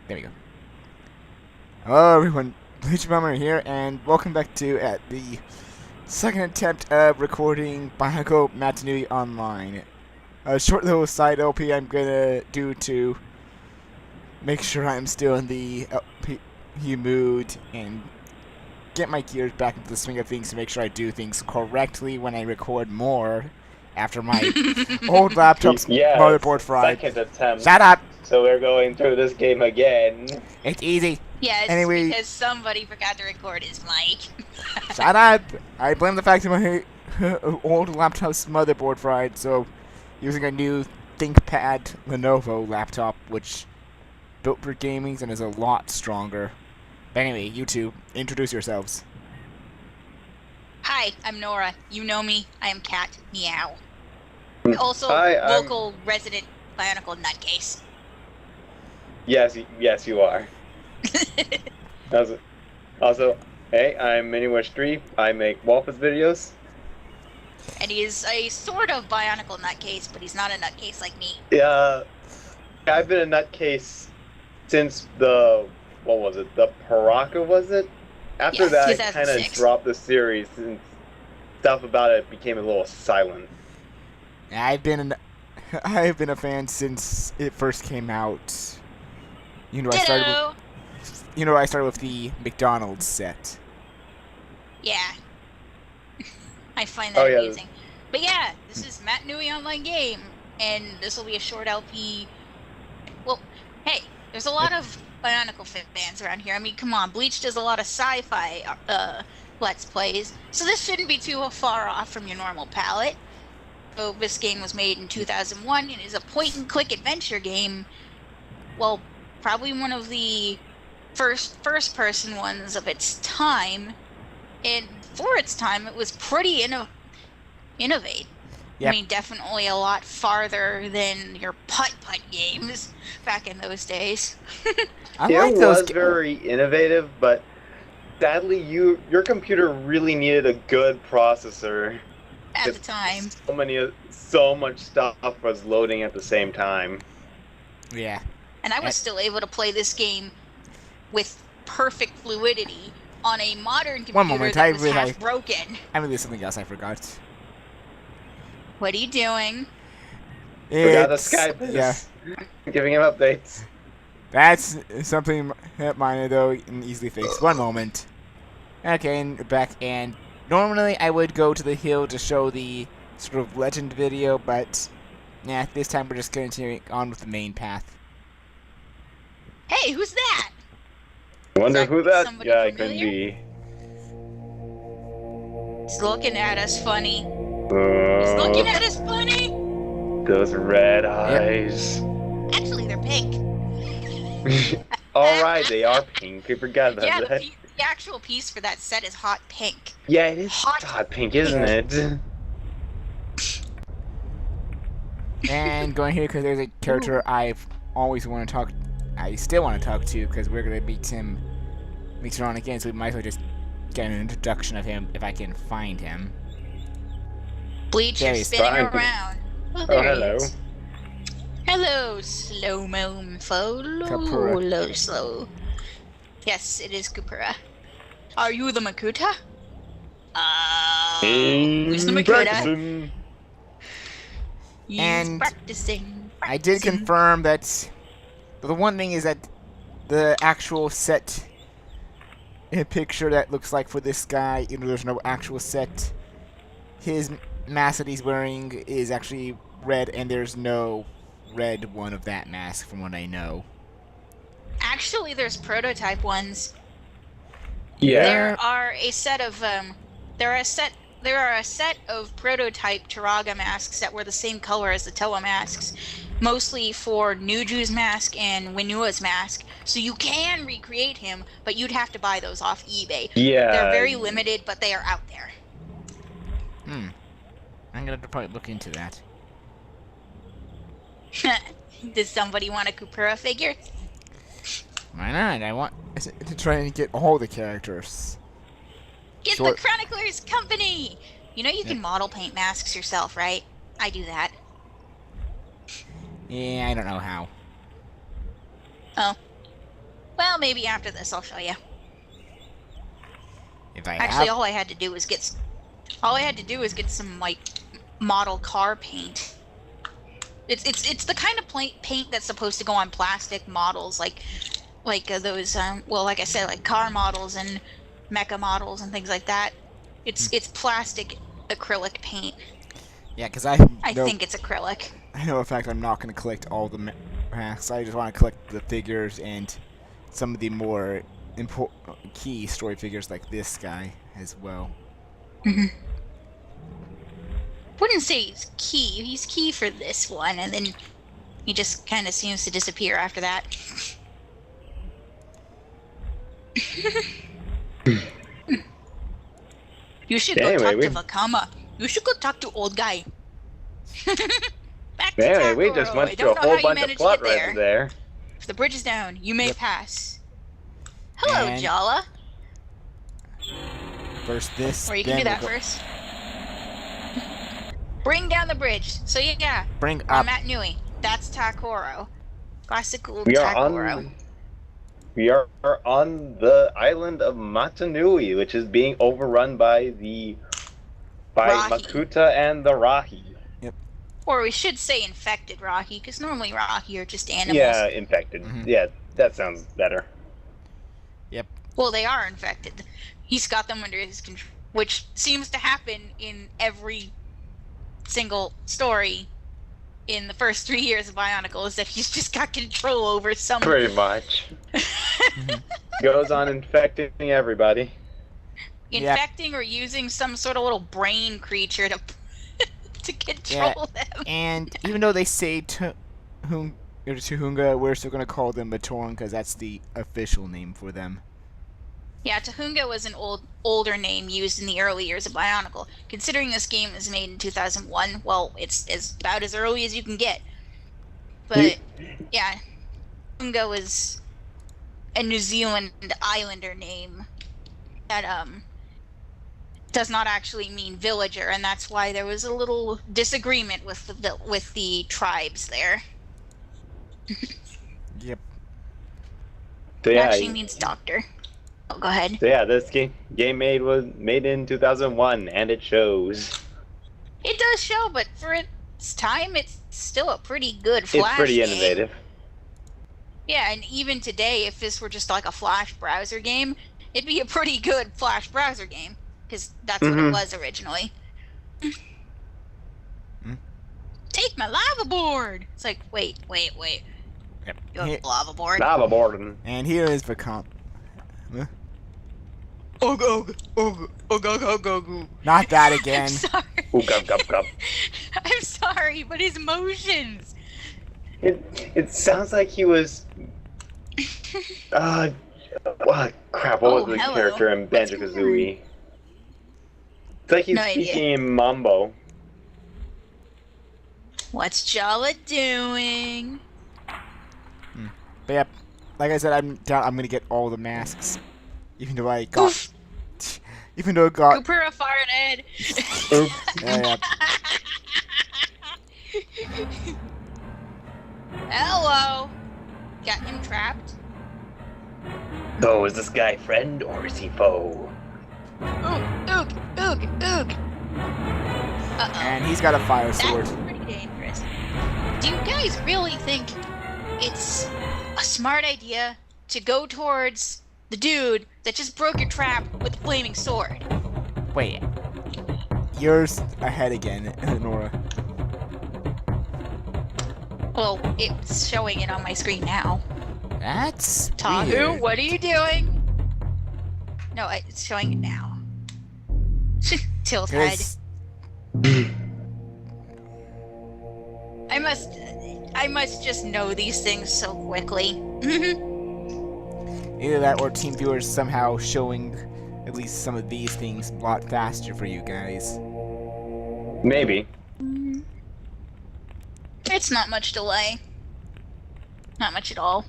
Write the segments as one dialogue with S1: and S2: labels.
S1: There we go. Hello everyone, BleachBummer here, and welcome back to the second attempt of recording Bionicle Mata-Nui online. A short little side LP I'm gonna do to make sure I'm still in the LP mood and get my gears back into the swing of things to make sure I do things correctly when I record more after my old laptop's
S2: Yes,
S1: motherboard fried.
S2: second attempt.
S1: Shut up!
S2: So we're going through this game again.
S1: It's easy.
S3: Yeah, it's
S1: Anyway,
S3: because somebody forgot to record his mic.
S1: shut up! I blame the fact that my old laptop's motherboard fried, so using a new ThinkPad Lenovo laptop, which built for gaming and is a lot stronger. But anyway, you two, introduce yourselves.
S3: Hi, I'm Nora. You know me. I am Cat Meow. Also,
S2: Hi, I'm-
S3: local resident Bionicle nutcase.
S2: Yes, you are. Also, hey, I'm MiniWish3. I make Waffles videos.
S3: And he is a sort of Bionicle nutcase, but he's not a nutcase like me.
S2: Yeah, I've been a nutcase since what was it? The Paraka, was it? After
S3: Yes,
S2: that, I kind of
S3: 2006.
S2: dropped the series, and stuff about it became a little silent.
S1: I've been a fan since it first came out. You know, I started with the McDonald's set.
S3: Yeah. I find that
S2: Oh, yeah.
S3: amusing. But yeah, this is Mata-Nui online game, and this will be a short LP. Well, hey, there's a lot of Bionicle fans around here. I mean, come on, Bleach does a lot of sci-fi Let's Plays, so this shouldn't be too far off from your normal palette. So this game was made in 2001 and is a point-and-click adventure game. Well, probably one of the first-person ones of its time, and for its time, it was pretty innovative.
S1: Yep.
S3: I mean, definitely a lot farther than your putt-putt games back in those days.
S1: I
S2: It
S1: like those.
S2: was very innovative, but sadly, your computer really needed a good processor.
S3: At the time.
S2: So much stuff was loading at the same time.
S1: Yeah.
S3: And I was still able to play this game with perfect fluidity on a modern computer
S1: One moment,
S3: that was half broken.
S1: I mean, there's something else I forgot.
S3: What are you doing?
S2: Forgot the
S1: It's-
S2: Skype is
S1: Yeah,
S2: giving him updates.
S1: that's something minor though, and easily fixed. One moment. Okay, and back, and normally I would go to the hill to show the sort of legend video, but yeah, this time we're just continuing on with the main path.
S3: Hey, who's that?
S2: Wonder
S3: Is that
S2: who that
S3: somebody
S2: guy could
S3: familiar?
S2: be.
S3: He's looking at us funny. He's looking at us funny.
S2: Those red eyes.
S3: Actually, they're pink.
S2: Alright, they are pink. We forgot about
S3: Yeah,
S2: that.
S3: the actual piece for that set is hot pink.
S2: Yeah, it is
S3: Hot
S2: hot pink, isn't it?
S1: And going here because there's a character I've always want to talk. I still want to talk to because we're gonna meet him later on again, so we might as well just get an introduction of him if I can find him.
S3: Bleach,
S1: There
S3: you're
S1: he is.
S3: spinning
S2: Fine.
S3: around. Oh,
S2: Oh,
S3: there he
S2: hello.
S3: is. Hello, slow-mo
S1: Kapura.
S3: follow slow. Yes, it is Kapura. Are you the Makuta? Who's the Makuta?
S2: Practicing.
S3: He's
S1: And
S3: practicing.
S1: I did confirm that the one thing is that the actual set picture that looks like for this guy, even though there's no actual set, his mask that he's wearing is actually red, and there's no red one of that mask from what I know.
S3: Actually, there's prototype ones.
S2: Yeah.
S3: There are a set of there are a set of prototype Turaga masks that were the same color as the Toa masks, mostly for Nuju's mask and Winua's mask. So you can recreate him, but you'd have to buy those off eBay.
S2: Yeah.
S3: They're very limited, but they are out there.
S1: I'm gonna probably look into that.
S3: Does somebody want a Kupura figure?
S1: Why not? I want to try and get all the characters.
S3: Get
S1: Sure.
S3: the Chronicler's Company! You know you can model paint masks yourself, right? I do that.
S1: Yeah, I don't know how.
S3: Oh. Well, maybe after this I'll show you.
S1: If I
S3: Actually,
S1: have...
S3: all I had to do was get some like model car paint. It's the kind of paint that's supposed to go on plastic models, like those well, like I said, like car models and mecha models and things like that. It's plastic acrylic paint.
S1: Yeah, because
S3: I think it's acrylic.
S1: I know, in fact, I'm not going to collect all the masks. I just want to collect the figures and some of the more key story figures like this guy as well.
S3: Wouldn't say he's key. He's key for this one, and then he just kind of seems to disappear after that. You should go talk to Vakama. You should go talk to old guy. Back to
S2: Anyway,
S3: Ta-Koro.
S2: we just went through a whole bunch of plot right there.
S3: The bridge is down. You may pass. Hello,
S1: And
S3: Jala.
S1: First this.
S3: Or you can do that first. Bring down the bridge. So yeah,
S1: Bring
S3: I'm
S1: up.
S3: Mata-Nui. That's Ta-Koro. Classical
S2: We are
S3: Ta-Koro.
S2: on the island of Mata-Nui, which is being overrun by
S3: Rahi.
S2: Makuta and the Rahi.
S3: Or we should say infected Rahi, because normally Rahi are just animals.
S2: Yeah, infected. Yeah, that sounds better.
S1: Yep.
S3: Well, they are infected. He's got them under his control, which seems to happen in every single story in the first 3 years of Bionicle, is that he's just got control over some...
S2: Pretty much. Goes on infecting everybody.
S3: Infecting or using some sort of little brain creature to control them.
S1: And even though they say Tuhunga, we're still going to call them Batorn because that's the official name for them.
S3: Yeah, Tuhunga was an older name used in the early years of Bionicle. Considering this game was made in 2001, well, it's about as early as you can get. But, yeah, Tuhunga was a New Zealand islander name that, does not actually mean villager, and that's why there was a little disagreement with the tribes there.
S1: Yep.
S2: So,
S3: It
S2: yeah,
S3: actually means doctor. Oh, go ahead.
S2: So yeah, this game was made in 2001, and it shows.
S3: It does show, but for its time, it's still a pretty good Flash
S2: It's pretty
S3: game.
S2: innovative.
S3: Yeah, and even today, if this were just like a Flash browser game, it'd be a pretty good Flash browser game, because that's what it was originally. Take my lava board! It's like, wait.
S1: Yep.
S3: You have a lava board?
S2: Lava board.
S1: And here is Vakam.
S3: Not
S1: Not that again.
S3: I'm sorry.
S2: Ooh, gup.
S3: I'm sorry, but his motions.
S2: It sounds like he was. Crap! What was the character in Banjo-Kazooie? It's like he's speaking in Mambo.
S3: What's Jala doing?
S1: But yep, like I said, I'm gonna get all the masks, even though I got,
S3: Cooper a farted.
S1: Oops. Yeah.
S3: Hello. Got him trapped.
S2: So is this guy friend or is he foe?
S3: Oog. Uh-oh.
S1: And he's got a fire sword.
S3: That's pretty dangerous. Do you guys really think it's a smart idea to go towards the dude that just broke your trap with a flaming sword?
S1: Wait, you're ahead again, Nora.
S3: Well, it's showing it on my screen now.
S1: That's
S3: Tahu,
S1: weird.
S3: what are you doing? No, it's showing it now. Tilt head. I must just know these things so quickly.
S1: Either that or team viewers somehow showing at least some of these things a lot faster for you guys.
S2: Maybe.
S3: It's not much delay. Not much at all.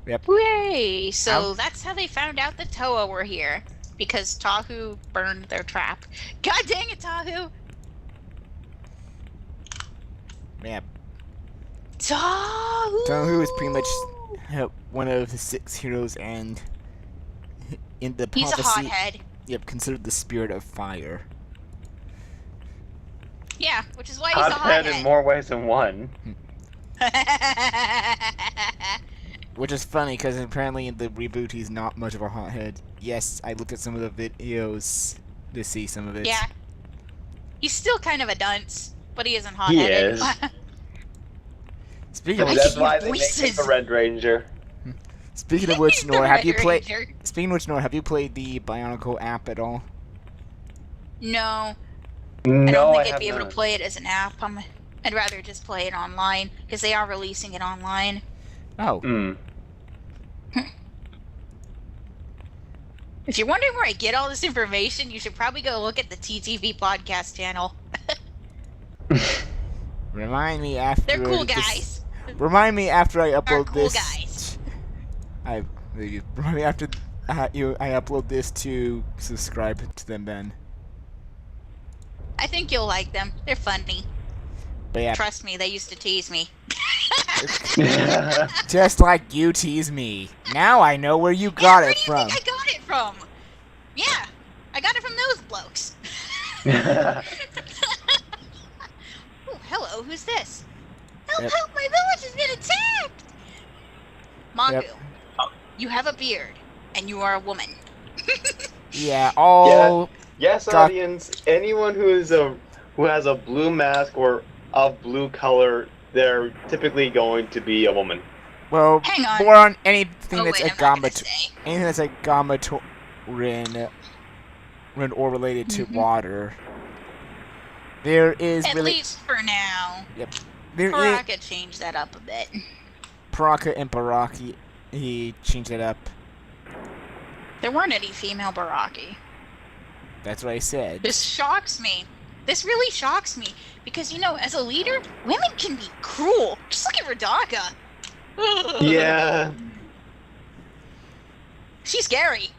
S1: Yep.
S3: Hooray! So that's how they found out that Toa were here. Because Tahu burned their trap. God dang it, Tahu!
S1: Yep.
S3: Tahu!
S1: Tahu is pretty much one of the 6 heroes, and in the
S3: He's a
S1: prophecy,
S3: hothead.
S1: yep, considered the spirit of fire.
S3: Yeah, which is why he's a
S2: Hothead
S3: hothead.
S2: in more ways than one.
S1: Which is funny, because apparently in the reboot he's not much of a hothead. Yes, I looked at some of the videos to see some of it.
S3: Yeah. He's still kind of a dunce, but he isn't
S2: He
S3: hot-headed.
S2: is.
S1: Speaking of
S3: I
S1: which,
S2: That's
S3: can
S2: why
S3: hear
S2: they make him
S3: voices.
S2: the Red Ranger.
S1: speaking of which,
S3: The
S1: Nora, have
S3: Red
S1: you played?
S3: Ranger.
S1: Speaking of which, Nora, have you played the Bionicle app at all?
S3: No, I
S2: No,
S3: don't think
S2: I
S3: I'd
S2: have
S3: be able
S2: not.
S3: to play it as an app. I'd rather just play it online, because they are releasing it online.
S1: Oh,
S2: Mm.
S3: If you're wondering where I get all this information, you should probably go look at the TTV podcast channel.
S1: remind me after.
S3: They're cool
S1: this-
S3: guys.
S1: Remind me after I upload
S3: cool
S1: this.
S3: guys.
S1: Remind me after I upload this to subscribe to them then.
S3: I think you'll like them. They're funny.
S1: But yeah,
S3: Trust me, they used to tease me.
S1: just like you tease me. Now I know where you got
S3: Where
S1: it
S3: do you
S1: from.
S3: think I got it from? Yeah, I got it from those blokes. Oh, hello, who's this? Help,
S1: Yep.
S3: help, my village has been attacked! Maku,
S1: Yep.
S3: you have a beard, and you are a woman.
S1: Yeah, all
S2: Yes,
S1: God.
S2: audience. Anyone who has a blue mask or of blue color, they're typically going to be a woman.
S1: well,
S3: Hang on.
S1: more on anything
S3: Oh,
S1: that's
S3: wait,
S1: a
S3: I'm not gonna
S1: gamma,
S3: say.
S1: anything that's a gamma or related to
S3: Mhm.
S1: water. There is
S3: At
S1: really
S3: least for now.
S1: there is
S3: Paraka changed that up a bit.
S1: Paraka and Baraki. He changed it up.
S3: There weren't any female Baraki.
S1: That's what I said.
S3: This shocks me. This really shocks me. Because, you know, as a leader, women can be cruel. Just look at Radaka.
S2: Yeah.
S3: She's scary.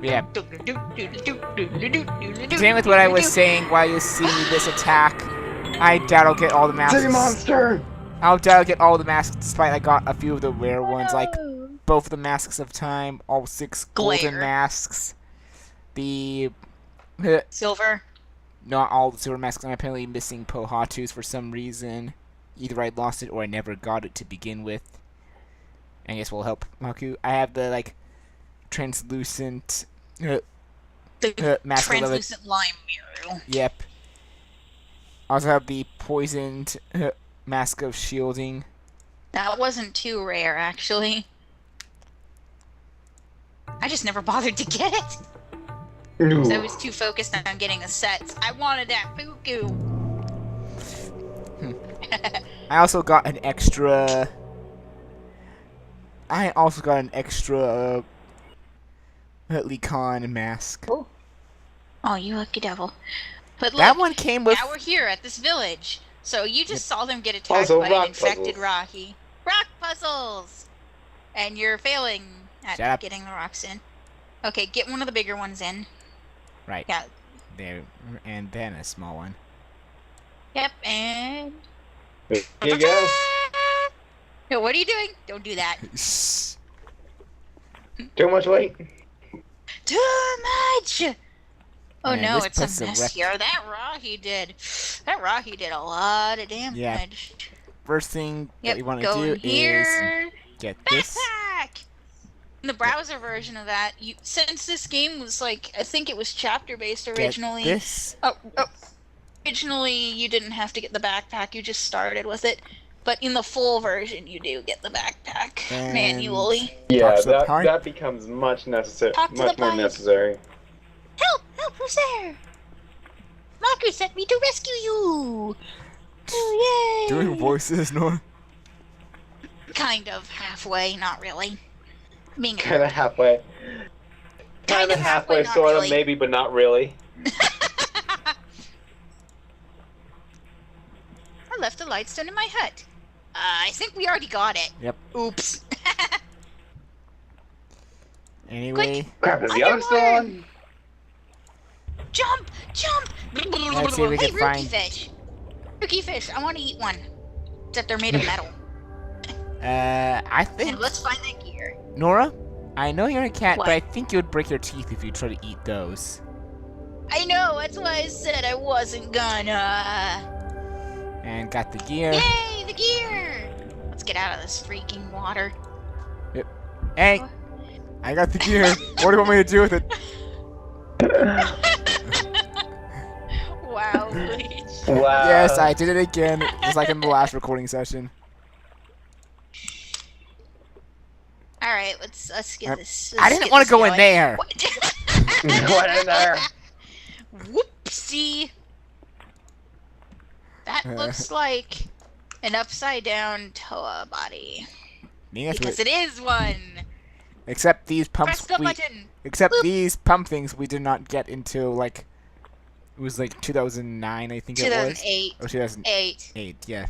S1: Yeah. Same with what I was saying while you see this attack. I doubt I'll get all the masks.
S2: Sea monster.
S1: I doubt I'll get all the masks, despite I got a few of the rare ones, like both the masks of time, all 6 golden
S3: Glare.
S1: masks, the
S3: Silver.
S1: not all the silver masks. I'm apparently missing Pohatu's for some reason. Either I lost it or I never got it to begin with. I guess will help Maku. I have the like translucent
S3: The
S1: mask of levi-
S3: translucent lime mirror.
S1: Yep. I also have the poisoned mask of shielding.
S3: That wasn't too rare, actually. I just never bothered to get it. Because I was too focused on getting the sets. I wanted that Fuku.
S1: I also got an extra. Licon mask.
S3: Oh, you lucky devil. But look,
S1: That one came with.
S3: now we're here at this village. So you just saw them get attacked
S2: Also,
S3: by an
S2: rock
S3: infected
S2: puzzles.
S3: Rahi. Rock puzzles! And you're failing at
S1: Shut up.
S3: getting the rocks in. Okay, get one of the bigger ones in.
S1: Right.
S3: Yeah.
S1: There, and then a small one.
S3: Yep, and...
S2: Here you go.
S3: No, what are you doing? Don't do that.
S2: Too much weight.
S3: Too much! Oh
S1: Man,
S3: no,
S1: this
S3: it's a
S1: puts a
S3: mess
S1: wreck-
S3: here. That Rahi did. That Rahi did a lot of damage.
S1: First thing
S3: Yep,
S1: that you want to
S3: go
S1: do
S3: in here.
S1: is get this.
S3: Backpack! In the browser version of that, since this game was like, I think it was chapter based
S1: Get
S3: originally.
S1: this.
S3: Originally, you didn't have to get the backpack; you just started with it. But in the full version, you do get the backpack
S1: And-
S3: manually.
S2: Yeah,
S1: Talk to the
S2: that
S1: party.
S2: that becomes much necessary.
S3: Talk to
S2: Much
S3: the
S2: more
S3: party.
S2: necessary.
S3: Help! Help! Who's there? Maku sent me to rescue you. Oh, yay!
S1: Doing voices, Nora.
S3: Kind of halfway, not really. Being a
S2: Kind of halfway. Kind of halfway,
S3: not
S2: sort of,
S3: really.
S2: maybe, but not really.
S3: I left the lightstone in my hut. I think we already got it.
S1: Yep.
S3: Oops.
S1: Anyway,
S2: Crap, is the other still on?
S3: Jump! Jump!
S1: Let's see if we
S3: hey,
S1: can
S3: rookie
S1: find-
S3: fish. Rookie fish, I want to eat one. Except they're made of metal.
S1: I
S3: So
S1: think
S3: let's find that gear.
S1: Nora, I know you're a cat,
S3: What?
S1: but I think you would break your teeth if you try to eat those.
S3: I know, that's why I said I wasn't gonna.
S1: And got the gear.
S3: Yay, the gear! Let's get out of this freaking water.
S1: Yep. Hey, I got the gear. What do you want me to do with it?
S3: Wow, Bleach.
S2: Wow.
S1: Yes, I did it again, just like in the last recording session.
S3: Alright, let's get this.
S1: I didn't want to go in there.
S2: What in there?
S3: Whoopsie. That looks like an upside down Toa body. Because it is one.
S1: Except these
S3: Press
S1: pumps
S3: the button.
S1: except
S3: Boop.
S1: these pump things we did not get until like it was like 2009, I think it was.
S3: 2008.
S1: Or 2008, yeah.
S3: It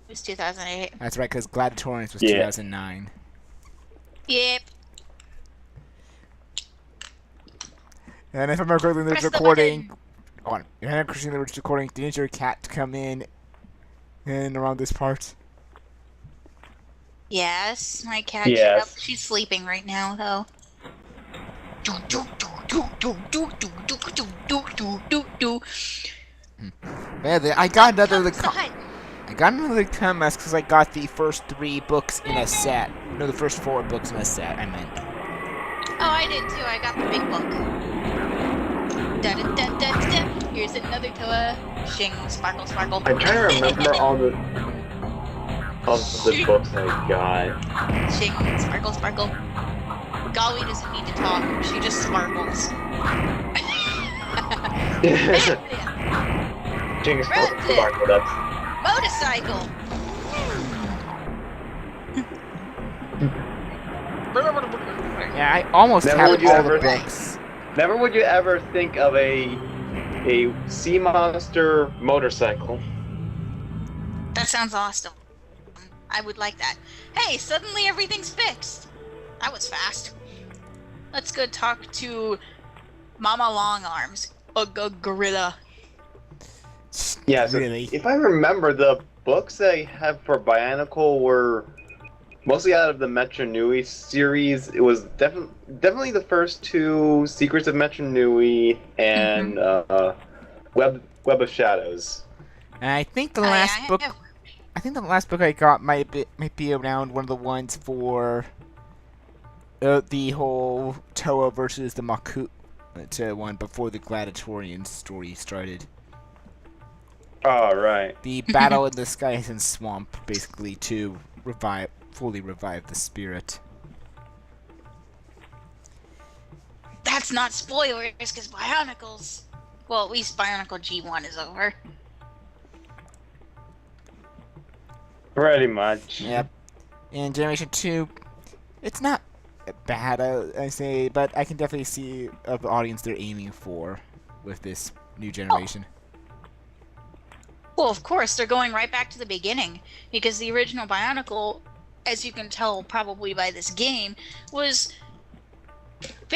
S3: was 2008.
S1: That's right, because Gladiatorians was
S2: Yeah.
S1: 2009.
S3: Yep.
S1: And if I remember correctly in the
S3: Press the
S1: recording,
S3: button.
S1: on if I remember correctly in the recording, didn't your cat come in and around this part?
S3: Yes, my cat.
S2: Yes.
S3: She's sleeping right now, though.
S1: Yeah, I got another
S3: Comes the hut.
S1: I got another Kumas because I got the first 3 books in a set. No, the first 4 books in a set, I meant.
S3: Oh, I did too. I got the big book. Da da da da da. Here's another Toa. Shing, sparkle, sparkle.
S2: I'm trying to remember all the books I got.
S3: Shing, sparkle, sparkle. Golly doesn't need to talk. She just sparkles.
S2: Jinx,
S3: Right.
S2: sparkle, that's
S3: Motorcycle.
S1: Yeah, I almost
S2: Never
S1: have
S2: would you
S1: all
S2: ever
S1: the books.
S2: Never would you ever think of a sea monster motorcycle.
S3: That sounds awesome. I would like that. Hey, suddenly everything's fixed. That was fast. Let's go talk to Mama Longarms, a gorilla.
S2: Yeah, so
S1: Really?
S2: if I remember, the books I have for Bionicle were mostly out of the Mata-Nui series. It was definitely the first 2, Secrets of Mata-Nui and Web of Shadows.
S1: And I think the
S3: Oh, yeah,
S1: last
S3: I
S1: book
S3: have-
S1: I think the last book I got might be around one of the ones for the whole Toa versus the Maku one before the Gladiatorian story started.
S2: Oh, right.
S1: The battle in the skies and swamp, basically, to fully revive the spirit.
S3: That's not spoilers, because Bionicles... Well, at least Bionicle G1 is over.
S2: Pretty much.
S1: Yep. And Generation 2, it's not bad, I say, but I can definitely see the audience they're aiming for with this new generation.
S3: Well, of course, they're going right back to the beginning, because the original Bionicle, as you can tell probably by this game, was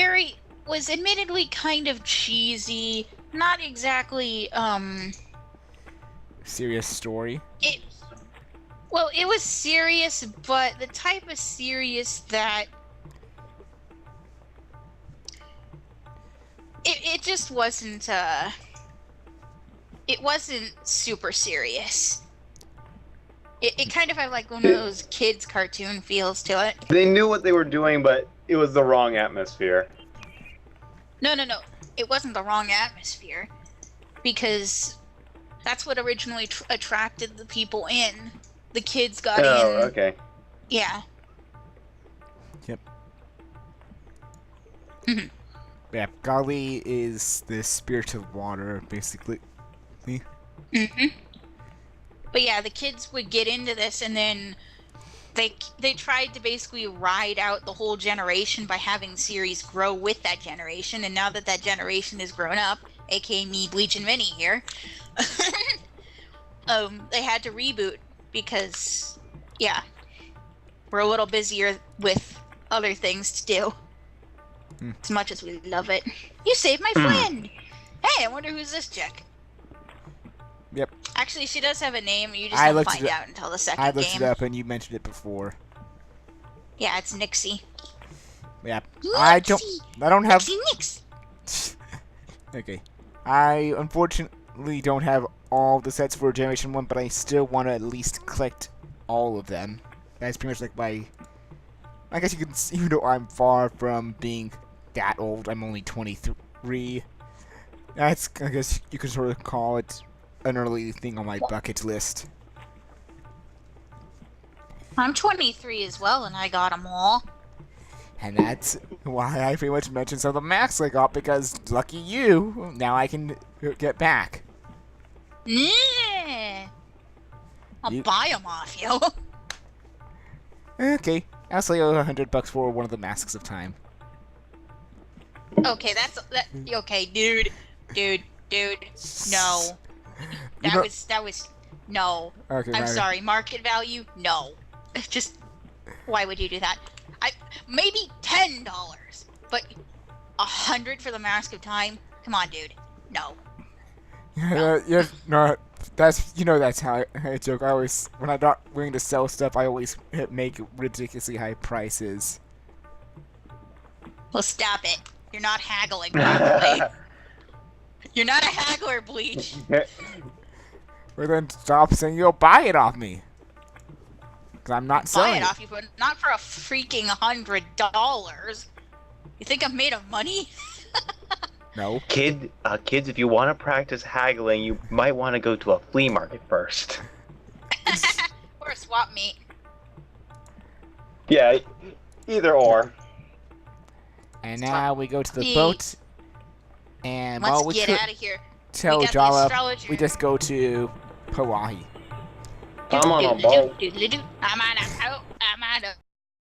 S3: admittedly kind of cheesy, not exactly,
S1: Serious story.
S3: it was serious, but the type of serious that it just wasn't, it wasn't super serious. It kind of had like one of those kids' cartoon feels to it.
S2: They knew what they were doing, but it was the wrong atmosphere.
S3: No. It wasn't the wrong atmosphere. Because that's what originally attracted the people in. The kids got in.
S2: Oh, okay.
S3: Yeah.
S1: Yep. Yeah, Gali is the spirit of water, basically.
S3: But yeah, the kids would get into this, and then they tried to basically ride out the whole generation by having series grow with that generation. And now that that generation is grown up, aka me, Bleach, and Vinny here, they had to reboot because, yeah, we're a little busier with other things to do. As much as we love it. You saved my friend! Hey, I wonder who's this chick?
S1: Yep.
S3: Actually, she does have a name. You just
S1: I
S3: don't
S1: looked
S3: find
S1: it
S3: out until the second
S1: I looked
S3: game.
S1: it up, and you mentioned it before.
S3: Yeah, it's Nixie.
S1: Yeah.
S3: Nixie!
S1: I don't have.
S3: Nixie!
S1: Okay. I unfortunately don't have all the sets for Generation 1, but I still want to at least collect all of them. That's pretty much like my... I guess you can... Even though I'm far from being that old, I'm only 23. That's... I guess you could sort of call it an early thing on my bucket list.
S3: I'm 23 as well, and I got them all.
S1: And that's why I pretty much mentioned some of the masks I got, because lucky you, now I can get back.
S3: Yeah. I'll buy them off you.
S1: Okay, I'll sell you $100 for one of the masks of time.
S3: Okay, okay, dude. No. That was no.
S1: Okay,
S3: I'm sorry. Market value? No. Just why would you do that? Maybe $10, but $100 for the mask of time? Come on, dude. No.
S1: No, that's how I joke. I always, when I'm not willing to sell stuff, I always make ridiculously high prices.
S3: Well, stop it. You're not haggling properly. You're not a haggler, Bleach.
S1: Well, then stop saying you'll buy it off me. Because I'm not selling
S3: Buy it off you, but not for a freaking $100. You think I'm made of money?
S1: No.
S2: Kids, if you want to practice haggling, you might want to go to a flea market first.
S3: Or a swap meet.
S2: Yeah, either or.
S1: And now we go to the boat. And
S3: let's
S1: we
S3: get out of here.
S1: Tell
S3: we got
S1: Jala we just go to Hawaii.
S2: I'm on a boat.
S3: I'm on a boat.